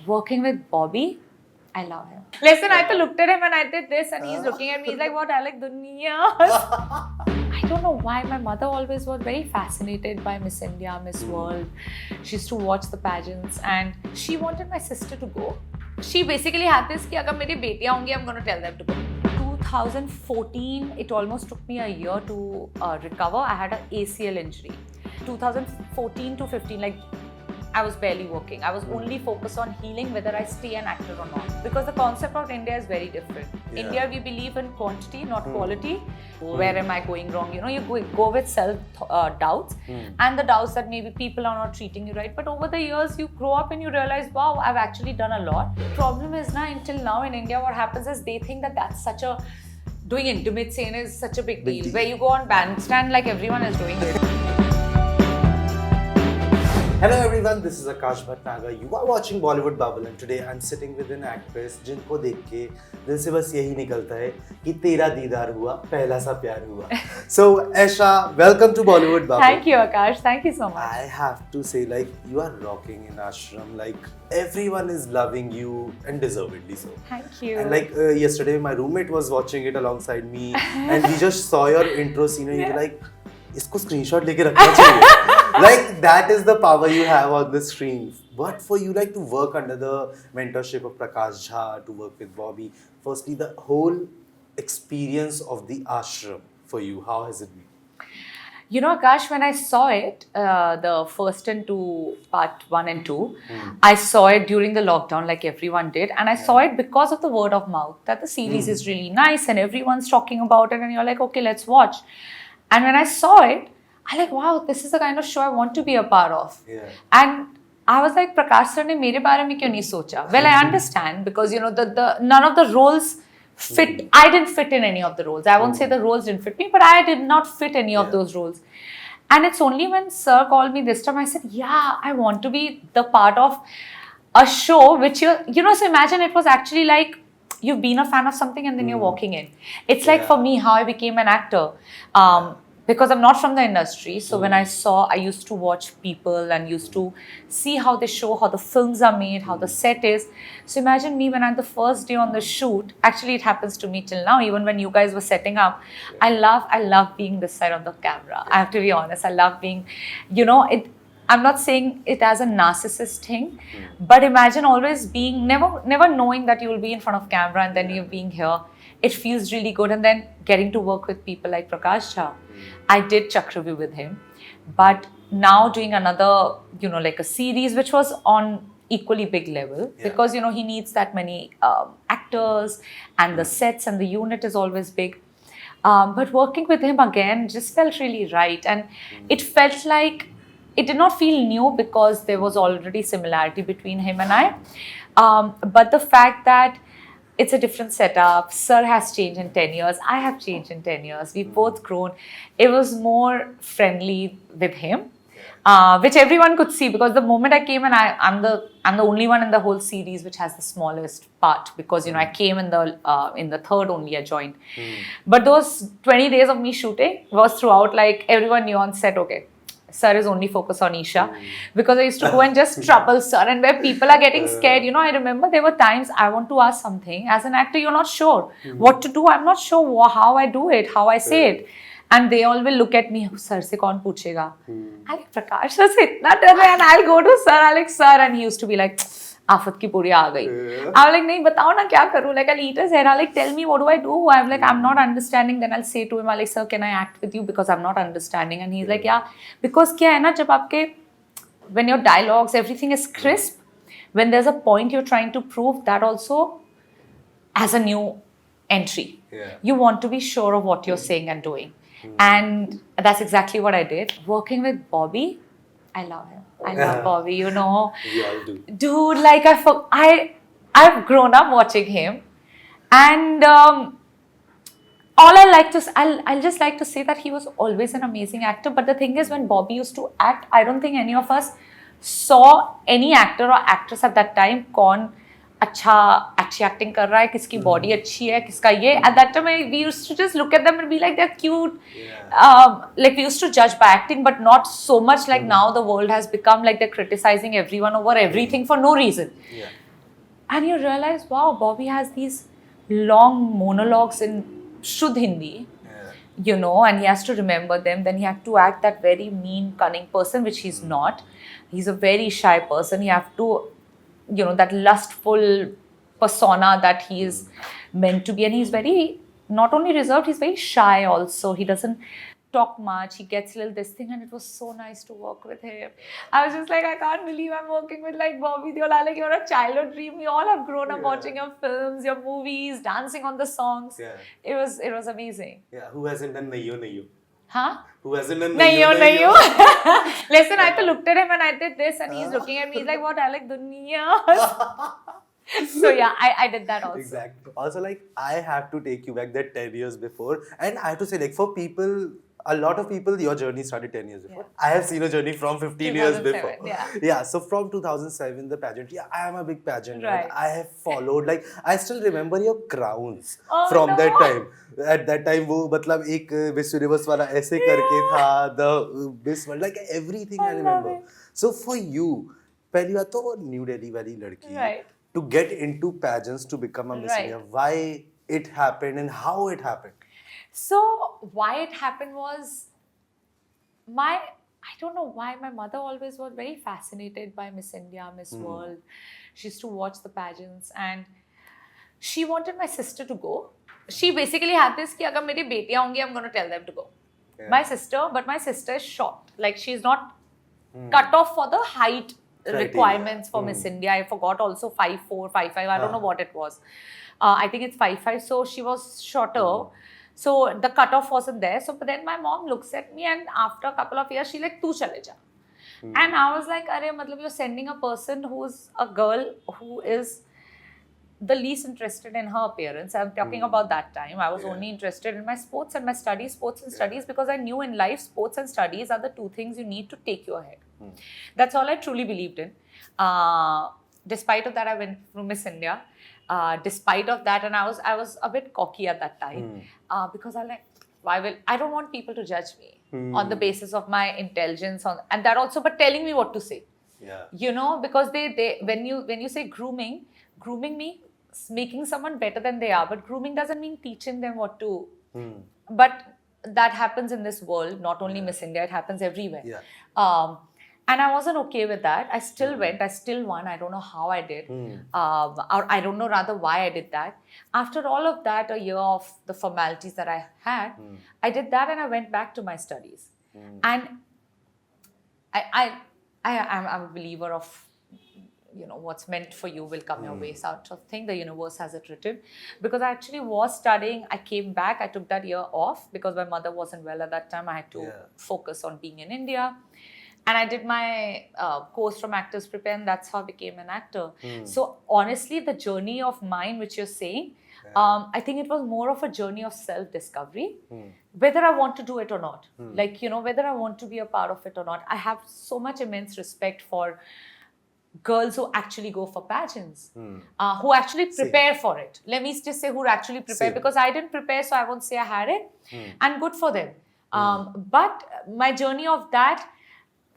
Working with Bobby, I love him. Listen, I looked at him and I did this and he's looking at me. He's like, what? I like dunya. I don't know why my mother always was very fascinated by Miss India, Miss World. She used to watch the pageants and she wanted my sister to go. She basically had this कि अगर मेरी बेटियाँ होंगी, I'm going to tell them to go. 2014, it almost took me a year to recover. I had an ACL injury. 2014 to 15, like I was barely working. I was only focused on healing, whether I stay an actor or not. Because the concept of India is very different. Yeah. India, we believe in quantity, not quality. Where am I going wrong? You know, you go with self-doubts and the doubts that maybe people are not treating you right. But over the years, you grow up and you realize, wow, I've actually done a lot. Problem is now, until now in India, what happens is they think that that's such a, doing intimate scene is such a big deal. Where you go on bandstand like everyone is doing it. Hello everyone, this is Akash Bhatnagar. You are watching Bollywood Bubble and today I'm sitting with an actress जिनको देख के दिल से बस यही निकलता है कि तेरा दीदार हुआ, पहला सा प्यार हुआ. So Esha, welcome to Bollywood Bubble. Thank you Akash, thank you so much. I have to say, like, you are rocking in Aashram. Like, everyone is loving you and deservedly so. Thank you. And like yesterday my roommate was watching it alongside me and we just saw your intro scene and you're like, इसको screenshot लेके रखना चाहिए. Like, that is the power you have on the screen. But for you, like, to work under the mentorship of Prakash Jha, to work with Bobby, firstly, the whole experience of the ashram for you, how has it been? You know, Akash, when I saw it, the first and two, part 1 and 2, I saw it during the lockdown like everyone did. And I saw it because of the word of mouth, that the series is really nice and everyone's talking about it and you're like, okay, let's watch. And when I saw it, I like, wow, this is the kind of show I want to be a part of. Yeah. And I was like, Prakash sir ne mere baare mein kyun nahi socha? Well, I understand because, you know, none of the roles fit. I didn't fit in any of the roles. I won't say the roles didn't fit me, but I did not fit any of those roles. And it's only when sir called me this time, I said, yeah, I want to be the part of a show which you know, so imagine it was actually like, you've been a fan of something and then you're walking in. It's like for me, how I became an actor. Because I'm not from the industry, so when I used to watch people and used to see how they show, how the films are made, how the set is. So imagine me when I'm the first day on the shoot. Actually, it happens to me till now, even when you guys were setting up. I love being this side of the camera. I have to be honest. I love being, you know, I'm not saying it as a narcissist thing, but imagine always being, never knowing that you will be in front of camera and then you're being here. It feels really good. And then getting to work with people like Prakash Jha. I did Chakravyuh with him, but now doing another, you know, like a series which was on equally big level because, you know, he needs that many actors and the sets and the unit is always big. But working with him again just felt really right. And it felt like, it did not feel new because there was already similarity between him and I. But the fact that it's a different setup. Sir has changed in 10 years. I have changed in 10 years. We've both grown. It was more friendly with him, which everyone could see because the moment I came and I'm the only one in the whole series which has the smallest part because, you know, I came in the third only I joined. But those 20 days of me shooting was throughout, like everyone knew on set, okay, sir is only focused on Isha because I used to go and just trouble sir and where people are getting scared. You know, I remember there were times I want to ask something. As an actor, you're not sure what to do. I'm not sure how I do it, how I say it. And they all will look at me, sir se kaun puchega? I like, Prakash sir se itna dar rahe and I'll go to sir, I like, sir. And he used to be like, आफत की पूरी आ गई. I was like, नहीं बताओ ना क्या करूँ? Like, I'll eat his hair. I'm like, tell me, what do I do? I'm like, I'm not understanding. Then I'll say to him, I'm like, sir, can I act with you because I'm not understanding? And he's like, yeah, because क्या है ना, जब आपके, when your dialogues, everything is crisp, when there's a point you're trying to prove, that also as a new entry, you want to be sure of what you're saying and doing. And that's exactly what I did. Working with Bobby, I love him. I love Bobby, you know. We all do. Dude, like I've grown up watching him, and all I'll just like to say that he was always an amazing actor. But the thing is, when Bobby used to act, I don't think any of us saw any actor or actress at that time कौन अच्छी acting कर रहा है, किसकी body अच्छी है, किसका ये. At that time, we used to just look at them and be like, they're cute. Like we used to judge by acting, but not so much like now the world has become like they're criticizing everyone over everything for no reason. And you realize, wow, Bobby has these long monologues in Shuddh Hindi, and he has to remember them. Then he had to act that very mean, cunning person, which he's not. He's a very shy person. You have to, that lustful persona that he is meant to be. And he's very, not only reserved, he's very shy also. He doesn't talk much. He gets a little this thing, and it was so nice to work with him. I was just like, I can't believe I'm working with like Bobby Deol. Like, you're a childhood dream. We all have grown up watching your films, your movies, dancing on the songs. It was amazing. Yeah, who hasn't done Nayo Nayo? Huh? Who hasn't done Nayo Nayo? Listen, I looked at him and I did this, and he's looking at me. He's like, what? I like Duniya. So yeah, I did that also. Exactly. Also, like, I have to take you back that 10 years before. And I have to say, like, for people, a lot of people, your journey started 10 years before. I have seen a journey from 15 years before. Yeah, so from 2007, the pageant. Yeah, I am a big pageant. Right. I have followed, like, I still remember your crowns from that time. At that time, वो मतलब एक Miss Universe वाला ऐसे करके था, the Miss World, like everything I remember. So for you, पहली बात तो वो New Delhi वाली लड़की. Right. To get into pageants, to become a Miss India, why it happened and how it happened? So, why it happened was I don't know why my mother always was very fascinated by Miss India, Miss World. She used to watch the pageants, and she wanted my sister to go. She basically had this, कि अगर मेरी बेटियां होंगी, I'm going to tell them to go. My sister is short. Like, she's not cut off for the height requirements for Miss India. I forgot also 5'4", 5'5". I don't know what it was. I think it's 5'5". So she was shorter. So the cutoff wasn't there. So but then my mom looks at me, and after a couple of years, she like, "Tu chale ja." And I was like, "Arey, matlab you're sending a person who's a girl who is the least interested in her appearance." I'm talking about that time. I was only interested in my sports and my studies, because I knew in life, sports and studies are the two things you need to take you ahead. That's all I truly believed in. Despite of that, I went through Miss India. Despite of that, and I was a bit cocky at that time because I don't want people to judge me on the basis of my intelligence and that also, but telling me what to say. Because they when you say grooming means making someone better than they are, but grooming doesn't mean teaching them what to. But that happens in this world, not only Miss India, it happens everywhere. And I wasn't okay with that. I still went. I still won. I don't know how I did. Or I don't know rather why I did that. After all of that, a year of the formalities that I had, I did that and I went back to my studies. And I'm a believer of, what's meant for you will come your way. Sort of thing. The universe has it written. Because I actually was studying. I came back. I took that year off because my mother wasn't well at that time. I had to focus on being in India. And I did my course from Actors Prepare, and that's how I became an actor. So honestly, the journey of mine, which you're saying, I think it was more of a journey of self-discovery, whether I want to do it or not. Like, whether I want to be a part of it or not. I have so much immense respect for girls who actually go for pageants, who actually prepare for it. Let me just say who actually prepare, because I didn't prepare, so I won't say I had it. And good for them. But my journey of that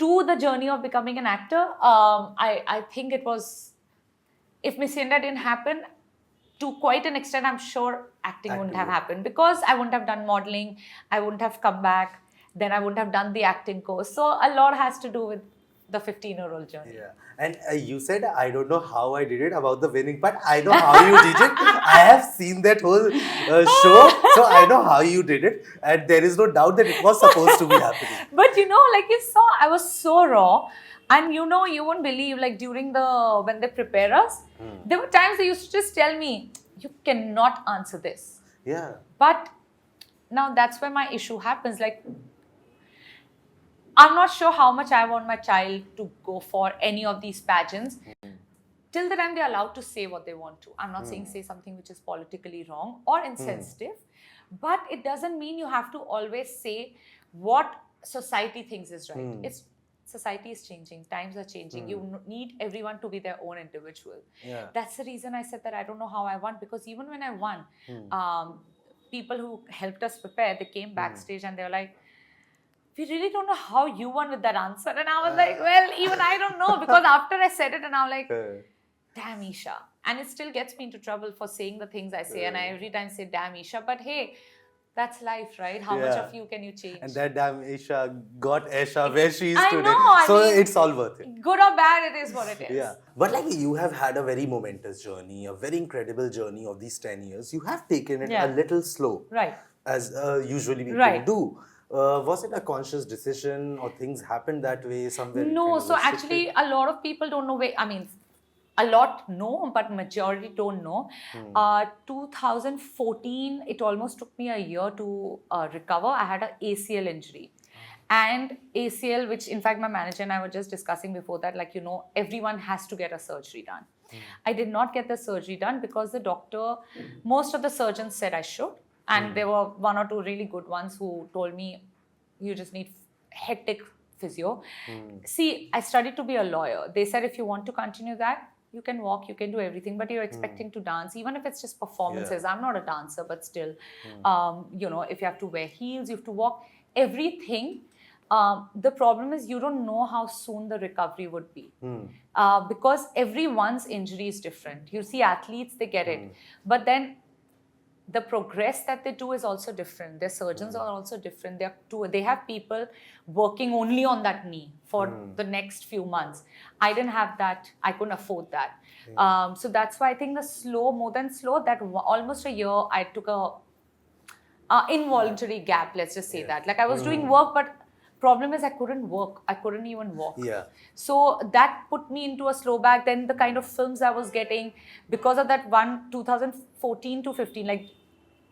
to the journey of becoming an actor, I think it was, if Miss India didn't happen, to quite an extent, I'm sure acting wouldn't have happened, because I wouldn't have done modeling, I wouldn't have come back, then I wouldn't have done the acting course. So a lot has to do with the 15-year-old journey. Yeah. And you said, I don't know how I did it about the winning part. I know how you did it. I have seen that whole show. So I know how you did it. And there is no doubt that it was supposed to be happening. But like you saw, I was so raw. And you won't believe, like during when they prepare us, there were times they used to just tell me, you cannot answer this. Yeah. But now that's where my issue happens. Like, I'm not sure how much I want my child to go for any of these pageants. Till the time they're allowed to say what they want to. I'm not saying say something which is politically wrong or insensitive. But it doesn't mean you have to always say what society thinks is right. Society is changing. Times are changing. You need everyone to be their own individual. That's the reason I said that I don't know how I won. Because even when I won, people who helped us prepare, they came backstage and they were like, we really don't know how you won with that answer. And I was like, well, even I don't know. Because after I said it and I'm like, damn Isha. And it still gets me into trouble for saying the things I say. And I every time say, damn Isha. But hey, that's life, right? How much of you can you change? And that damn Esha got Esha where she is I today. know, I So mean, it's all worth it. good or bad, it is what it is. Yeah. But like you have had a very momentous journey, a very incredible journey of these 10 years. You have taken it a little slow. Right. As usually people Right. do. Was it a conscious decision or things happened that way somewhere? No, so actually a lot of people don't know where, I mean, a lot know, but majority don't know. 2014, it almost took me a year to recover. I had an ACL injury. And ACL, which in fact my manager and I were just discussing before that, like, you know, everyone has to get a surgery done. I did not get the surgery done because the doctor, most of the surgeons said I should. And there were one or two really good ones who told me, you just need hectic physio. See, I studied to be a lawyer. They said, if you want to continue that, you can walk, you can do everything, but you're expecting to dance, even if it's just performances. I'm not a dancer, but still, you know, if you have to wear heels, you have to walk, everything. The problem is you don't know how soon the recovery would be because everyone's injury is different. You see athletes, they get it. But then the progress that they do is also different. Their surgeons are also different. They have people working only on that knee for the next few months. I didn't have that. I couldn't afford that. So that's why I think more than slow, that almost a year I took a involuntary gap, let's just say that. Like I was doing work, but problem is I couldn't work. I couldn't even walk. So that put me into a slow back. Then the kind of films I was getting, because of that 2014 to 15, like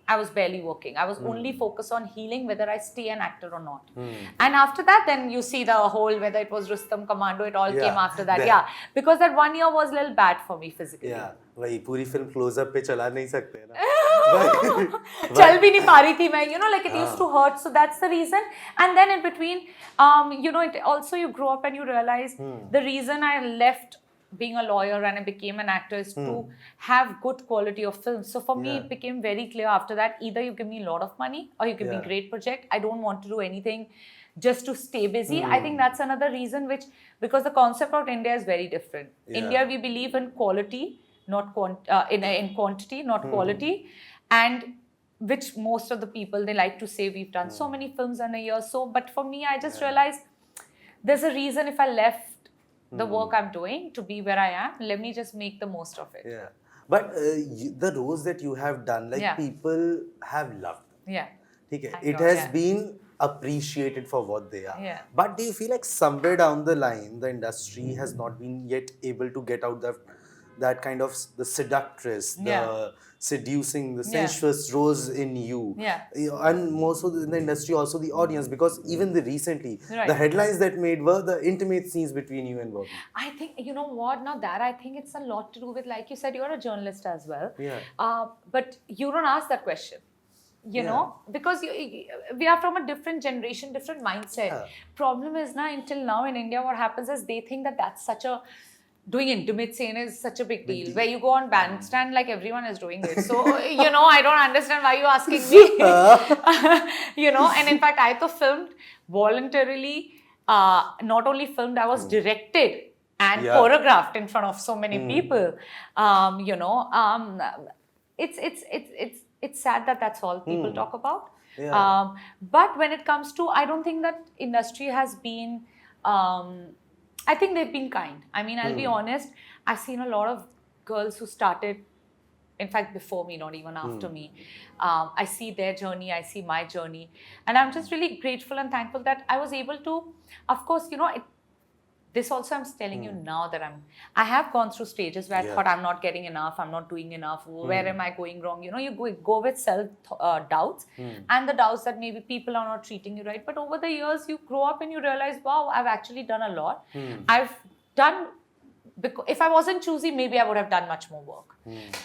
I was barely working. I was only focused on healing, whether I stay an actor or not. And after that, then you see the whole, whether it was Rustam Commando, it all came after that. Because that 1 year was a little bad for me physically. वही पूरी film close-up पे चला नहीं सकते ना. चल भी नहीं पा रही थी मैं, you know, like it used to hurt. So that's the reason. And then in between, you know, it also you grow up and you realize the reason I left being a lawyer and I became an actor is to have good quality of films. So for me, it became very clear after that, either you give me a lot of money or you give me a great project. I don't want to do anything just to stay busy. I think that's another reason because the concept of India is very different. India, we believe in quality, not in quantity, not quality. And which most of the people, they like to say we've done so many films in a year. But for me, I just realized there's a reason if I left the work I'm doing to be where I am, let me just make the most of it. But the roles that you have done, like people have loved them. It has been appreciated for what they are. But do you feel like somewhere down the line, the industry has not been yet able to get out that kind of the seductress, the seducing, the sensuous roles in you. And more so in the industry, also the audience, because even recently, the headlines that made were the intimate scenes between you and Bobby. I think, you know what, now that I think it's a lot to do with, like you said, you're a journalist as well. But you don't ask that question. You know, because we are from a different generation, different mindset. Problem is now, until now in India, what happens is they think that that's such a doing intimate scene is such a big deal. Where you go on bandstand like everyone is doing it. So, you know, I don't understand why you're asking me. You know, and in fact, I also filmed voluntarily, not only filmed, I was directed and choreographed in front of so many people. You know, it's sad that that's all people talk about. But when it comes to, I don't think that industry has been, I think they've been kind. I mean, I'll be honest, I've seen a lot of girls who started, in fact, before me, not even after me. I see their journey, I see my journey. And I'm just really grateful and thankful that I was able to, of course, you know, this also I'm telling you now that I have gone through stages where I thought I'm not getting enough, I'm not doing enough, where am I going wrong? You know, you go with self-doubts and the doubts that maybe people are not treating you right. But over the years, you grow up and you realize, wow, I've actually done a lot. I've done, because if I wasn't choosy, maybe I would have done much more work.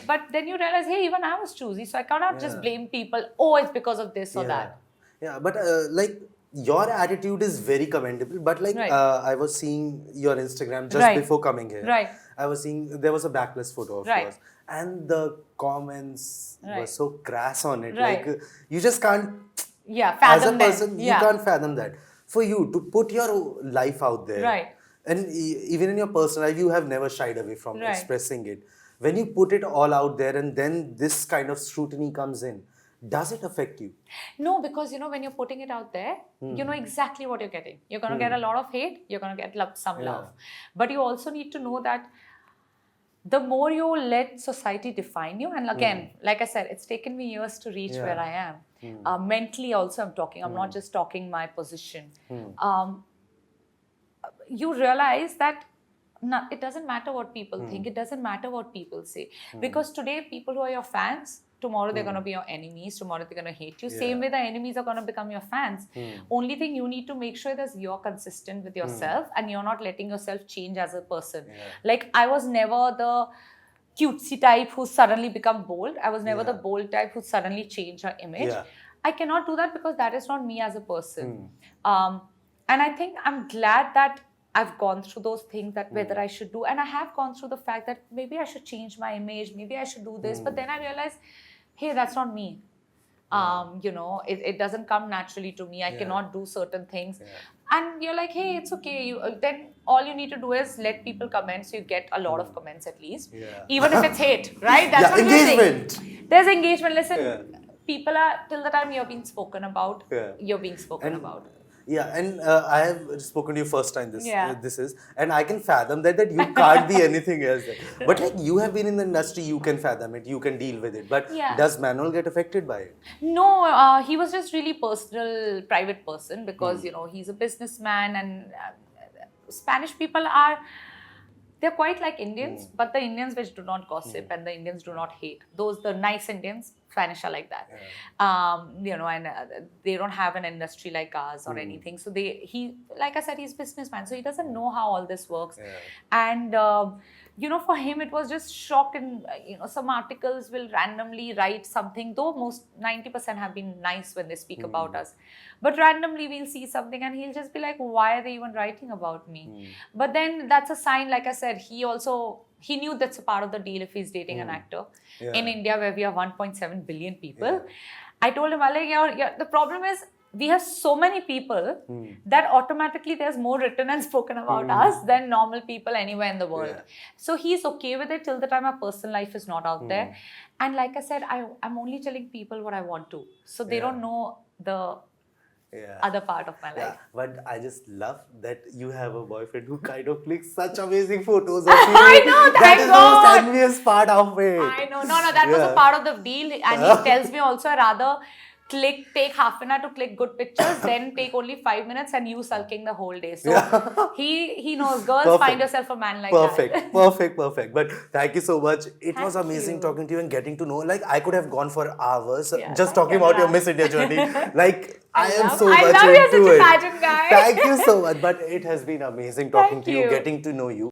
But then you realize, hey, even I was choosy, so I cannot just blame people, oh, it's because of this or that. But like, your attitude is very commendable, but like I was seeing your Instagram just before coming here. I was seeing there was a backlist photo of yours, and the comments were so crass on it. Like you just can't. Fathom as a person, you can't fathom that. For you to put your life out there, And even in your personal life, you have never shied away from Right. expressing it. When you put it all out there and then this kind of scrutiny comes in, does it affect you? No, because when you're putting it out there, you know exactly what you're getting. You're going to get a lot of hate, you're going to get some love. But you also need to know that the more you let society define you, and again, like I said, it's taken me years to reach where I am. Mentally also I'm talking, I'm not just talking my position. You realize that it doesn't matter what people think, it doesn't matter what people say. Because today, people who are your fans, tomorrow they're going to be your enemies, tomorrow they're going to hate you. Same way the enemies are going to become your fans. Only thing you need to make sure is you're consistent with yourself and you're not letting yourself change as a person. Like, I was never the cutesy type who suddenly become bold. I was never the bold type who suddenly change her image. I cannot do that because that is not me as a person. And I think I'm glad that I've gone through those things, that whether I should do, and I have gone through the fact that maybe I should change my image, maybe I should do this, but then I realized, hey, that's not me. It doesn't come naturally to me. I cannot do certain things. And you're like, hey, it's okay. Then all you need to do is let people comment, so you get a lot of comments at least. Even if it's hate, right? That's what engagement. We're saying. There's engagement. Listen, people are, till the time you're being spoken about, you're being spoken about. Yeah, and I have spoken to you first time this is, and I can fathom that you can't be anything else. But like, you have been in the industry, you can fathom it, you can deal with it. But does Manuel get affected by it? No, he was just really personal, private person, because he's a businessman, and Spanish people they're quite like Indians, but the Indians which do not gossip and the Indians do not hate. The nice Indians, Spanish are like that. And they don't have an industry like ours or anything. So like I said, he's a businessman, so he doesn't know how all this works. And for him, it was just shock. And some articles will randomly write something, though most 90% have been nice when they speak about us. But randomly we'll see something and he'll just be like, why are they even writing about me? But then that's a sign, like I said, he knew that's a part of the deal if he's dating an actor. In India, where we have 1.7 billion people, I told him, the problem is, we have so many people that automatically there's more written and spoken about us than normal people anywhere in the world. So he's okay with it till the time our personal life is not out there. And like I said, I'm only telling people what I want to. So they don't know the other part of my life. But I just love that you have a boyfriend who kind of clicks such amazing photos of you. I know, thank God. That is the most envious part of it. I know. No, that was a part of the deal. And he tells me also, rather take half an hour to click good pictures, then take only 5 minutes and you sulking the whole day. So he knows, girls, find yourself a man like that. Perfect. But thank you so much. It was amazing talking to you and getting to know. Like, I could have gone for hours just talking about your Miss India journey. Like, I am so much into it. I love you, such a pageant guy. Thank you so much. But it has been amazing talking to you, getting to know you.